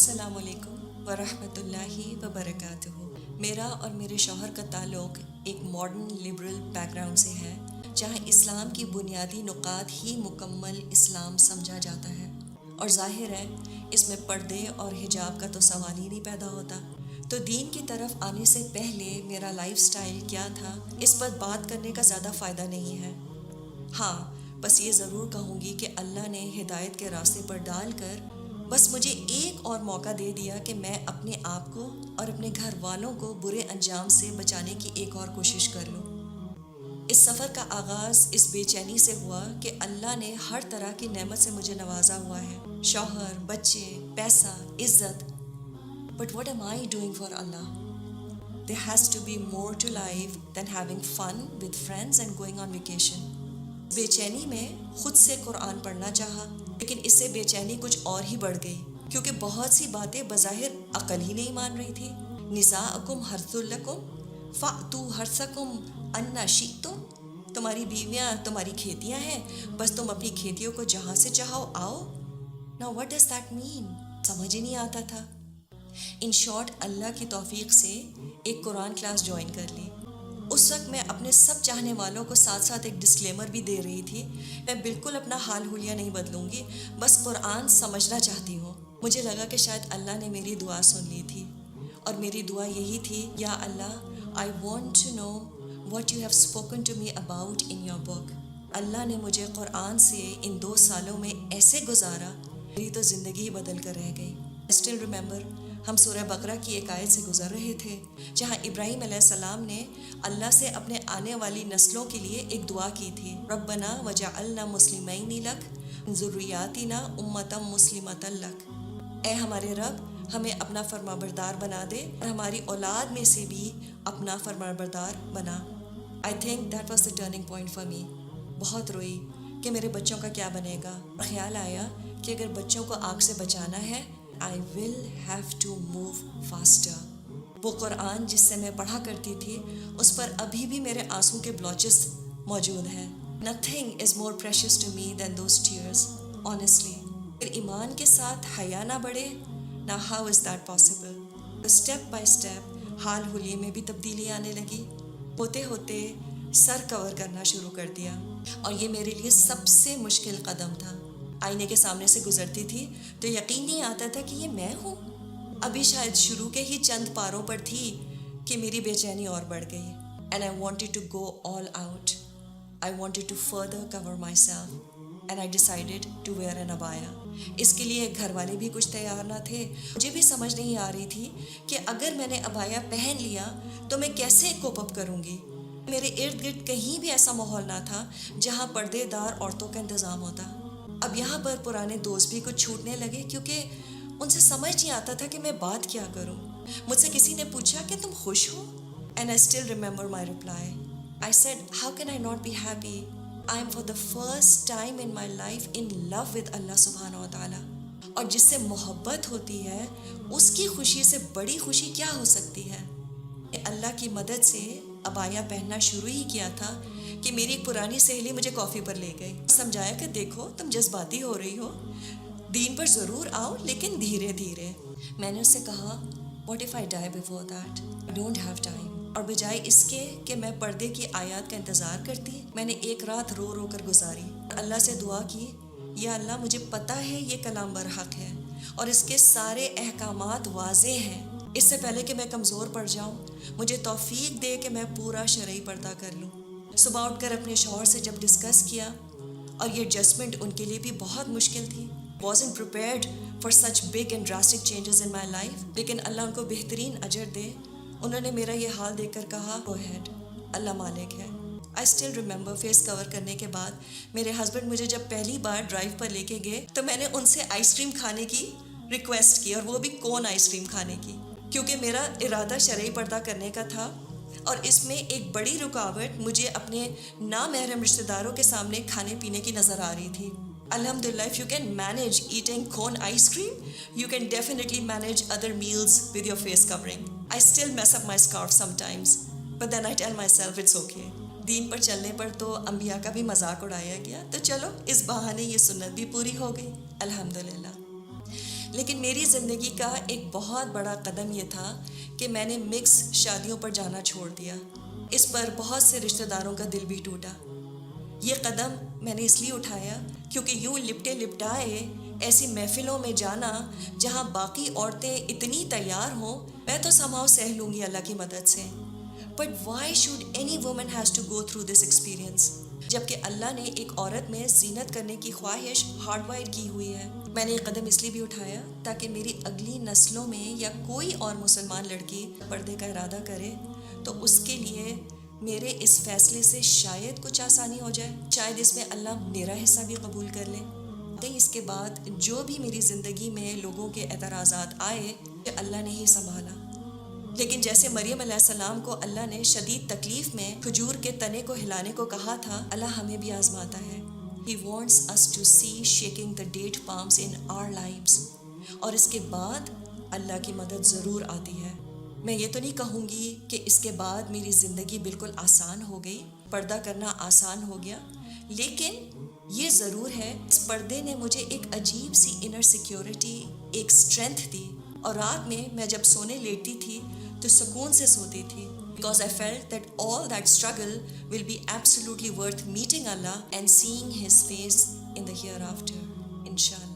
السلام علیکم ورحمۃ اللہ وبرکاتہ۔ میرا اور میرے شوہر کا تعلق ایک ماڈرن لبرل بیک گراؤنڈ سے ہے، جہاں اسلام کی بنیادی نکات ہی مکمل اسلام سمجھا جاتا ہے، اور ظاہر ہے اس میں پردے اور حجاب کا تو سوال ہی نہیں پیدا ہوتا۔ تو دین کی طرف آنے سے پہلے میرا لائف سٹائل کیا تھا، اس پر بات کرنے کا زیادہ فائدہ نہیں ہے۔ ہاں، بس یہ ضرور کہوں گی کہ اللہ نے ہدایت کے راستے پر ڈال کر بس مجھے ایک اور موقع دے دیا کہ میں اپنے آپ کو اور اپنے گھر والوں کو برے انجام سے بچانے کی ایک اور کوشش کر لوں۔ اس سفر کا آغاز اس بے چینی سے ہوا کہ اللہ نے ہر طرح کی نعمت سے مجھے نوازا ہوا ہے، شوہر، بچے، پیسہ، عزت۔ But what am I doing for Allah? There has to be more to life than having fun with friends and going on vacation۔ بے چینی میں خود سے قرآن پڑھنا چاہا، لیکن اس سے بے چینی کچھ اور ہی بڑھ گئی، کیونکہ بہت سی باتیں بظاہر عقل ہی نہیں مان رہی تھی۔ نساؤکم حرث لکم فأتوا حرثکم انا شئتم، تمہاری بیویاں تمہاری کھیتیاں ہیں، بس تم اپنی کھیتیوں کو جہاں سے چاہو آؤ۔ Now what does that mean؟ سمجھ ہی نہیں آتا تھا۔ ان شارٹ، اللہ کی توفیق سے ایک قرآن کلاس جوائن کر لی۔ اس وقت میں اپنے سب چاہنے والوں کو ساتھ ساتھ ایک ڈسکلیمر بھی دے رہی تھی، میں بالکل اپنا حال حلیہ نہیں بدلوں گی، بس قرآن سمجھنا چاہتی ہوں۔ مجھے لگا کہ شاید اللہ نے میری دعا سن لی تھی، اور میری دعا یہی تھی، یا اللہ، I want to know what you have spoken to me about in your book۔ اللہ نے مجھے قرآن سے ان 2 سالوں میں ایسے گزارا، میری تو زندگی ہی بدل کر رہ گئی۔ I still remember، ہم سورہ بقرہ کی ایک آیت سے گزر رہے تھے، جہاں ابراہیم علیہ السلام نے اللہ سے اپنے آنے والی نسلوں کے لیے ایک دعا کی تھی، ربنا وجعلنا مسلمین لک من ذریاتنا امۃ مسلمۃ لک۔ اے ہمارے رب، ہمیں اپنا فرمانبردار بنا دے اور ہماری اولاد میں سے بھی اپنا فرمانبردار بنا۔ I think that was the turning point for me۔ بہت روئی کہ میرے بچوں کا کیا بنے گا، اور خیال آیا کہ اگر بچوں کو آگ سے بچانا ہے، I will have to move faster۔ وہ قرآن جس سے میں پڑھا کرتی تھی، اس پر ابھی بھی میرے آنسوں کے بلاچز موجود ہیں۔ Nothing is more precious to me than those tears، honestly۔ پھر ایمان کے ساتھ حیا نہ بڑھے، now how is that possible؟ Step by step حال حلیے میں بھی تبدیلی آنے لگی، ہوتے ہوتے سر کور کرنا شروع کر دیا، اور یہ میرے لیے سب سے مشکل قدم تھا۔ آئینے کے سامنے سے گزرتی تھی تو یقین نہیں آتا تھا کہ یہ میں ہوں۔ ابھی شاید شروع کے ہی چند پاروں پر تھی کہ میری بے چینی اور بڑھ گئی، and I wanted to go all out۔ I wanted to further cover myself and I decided to wear an abaya۔ اس کے لیے گھر والے بھی کچھ تیار نہ تھے۔ مجھے بھی سمجھ نہیں آ رہی تھی کہ اگر میں نے ابایا پہن لیا تو میں کیسے کوپ اپ کروں گی۔ میرے ارد گرد کہیں بھی ایسا ماحول نہ تھا جہاں پردے دار عورتوں کا انتظام ہوتا۔ اب یہاں پر پرانے دوست بھی کچھ چھوٹنے لگے، کیونکہ ان سے سمجھ نہیں آتا تھا کہ میں بات کیا کروں۔ مجھ سے کسی نے پوچھا کہ تم خوش ہو؟ And I still remember my reply۔ I said, how can I not be happy؟ I am for the first time in my life in love with Allah سبحانہ و تعالیٰ۔ اور جس سے محبت ہوتی ہے، اس کی خوشی سے بڑی خوشی کیا ہو سکتی ہے؟ اللہ کی مدد سے ابایا پہننا شروع ہی کیا تھا کہ میری ایک پرانی سہیلی مجھے کافی پر لے گئی، سمجھایا کہ دیکھو تم جذباتی ہو رہی ہو، دین پر ضرور آؤ لیکن دھیرے دھیرے۔ میں نے اس سے کہا، what if I die before that؟ I don't have time۔ اور بجائے اس کے کہ میں پردے کی آیات کا انتظار کرتی، میں نے ایک رات رو رو کر گزاری اور اللہ سے دعا کی، یا اللہ، مجھے پتہ ہے یہ کلام برحق ہے اور اس کے سارے احکامات واضح ہیں، اس سے پہلے کہ میں کمزور پڑ جاؤں مجھے توفیق دے کہ میں پورا شرعی پردہ کر لوں۔ صبح اٹھ کر اپنے شوہر سے جب ڈسکس کیا، اور یہ ایڈجسٹمنٹ ان کے لیے بھی بہت مشکل تھی، wasn't prepared for such big and drastic changes in my life، لیکن اللہ ان کو بہترین اجر دے، انہوں نے میرا یہ حال دیکھ کر کہا، go ahead، اللہ مالک ہے۔ I still remember فیس کور کرنے کے بعد میرے ہسبینڈ مجھے جب پہلی بار ڈرائیو پر لے کے گئے تو میں نے ان سے آئس کریم کھانے کی ریکویسٹ کی، اور وہ بھی کون آئس کریم کھانے کی، کیونکہ میرا ارادہ شرعی پردہ کرنے کا تھا، اور اس میں ایک بڑی رکاوٹ مجھے اپنے نامحرم رشتہ داروں کے سامنے کھانے پینے کی نظر آ رہی تھی۔ Alhamdulillah, if you can manage eating cone ice cream, you can definitely manage other meals with your face covering۔ I still mess up my scarf sometimes, but then I tell myself it's okay۔ دین پر چلنے پر تو انبیاء کا بھی مذاق اڑایا گیا، تو چلو اس بہانے یہ سنت بھی پوری ہو گئی، الحمدللہ۔ لیکن میری زندگی کا ایک بہت بڑا قدم یہ تھا کہ میں نے مکس شادیوں پر جانا چھوڑ دیا. اس پر بہت سے رشتہ داروں کا دل بھی ٹوٹا. یہ قدم میں نے اس لیے اٹھایا کیونکہ یوں لپٹے لپٹائے ایسی محفلوں میں جانا جہاں باقی عورتیں اتنی تیار ہوں، میں تو somehow سہ لوں گی اللہ کی مدد سے. But why should any woman has to go through this experience؟ جبکہ اللہ نے ایک عورت میں زینت کرنے کی خواہش ہارڈ وائر کی ہوئی ہے. میں نے یہ قدم اس لیے بھی اٹھایا تاکہ میری اگلی نسلوں میں یا کوئی اور مسلمان لڑکی پردے کا ارادہ کرے تو اس کے لیے میرے اس فیصلے سے شاید کچھ آسانی ہو جائے، شاید اس میں اللہ میرا حصہ بھی قبول کر لے. اس کے بعد جو بھی میری زندگی میں لوگوں کے اعتراضات آئے کہ اللہ نے ہی سنبھالا. لیکن جیسے مریم علیہ السلام کو اللہ نے شدید تکلیف میں کھجور کے تنے کو ہلانے کو کہا تھا، اللہ ہمیں بھی آزماتا ہے. He wants us to see shaking the date palms in our lives. اور اس کے بعد اللہ کی مدد ضرور آتی ہے. میں یہ تو نہیں کہوں گی کہ اس کے بعد میری زندگی بالکل آسان ہو گئی، پردہ کرنا آسان ہو گیا، لیکن یہ ضرور ہے اس پردے نے مجھے ایک عجیب سی انر سیکیورٹی، ایک اسٹرینتھ دی. اور رات میں جب سونے لیٹتی تھی تو سکون سے سوتی تھی. Because I felt that all that struggle will be absolutely worth meeting Allah and seeing His face in the hereafter. Inshallah.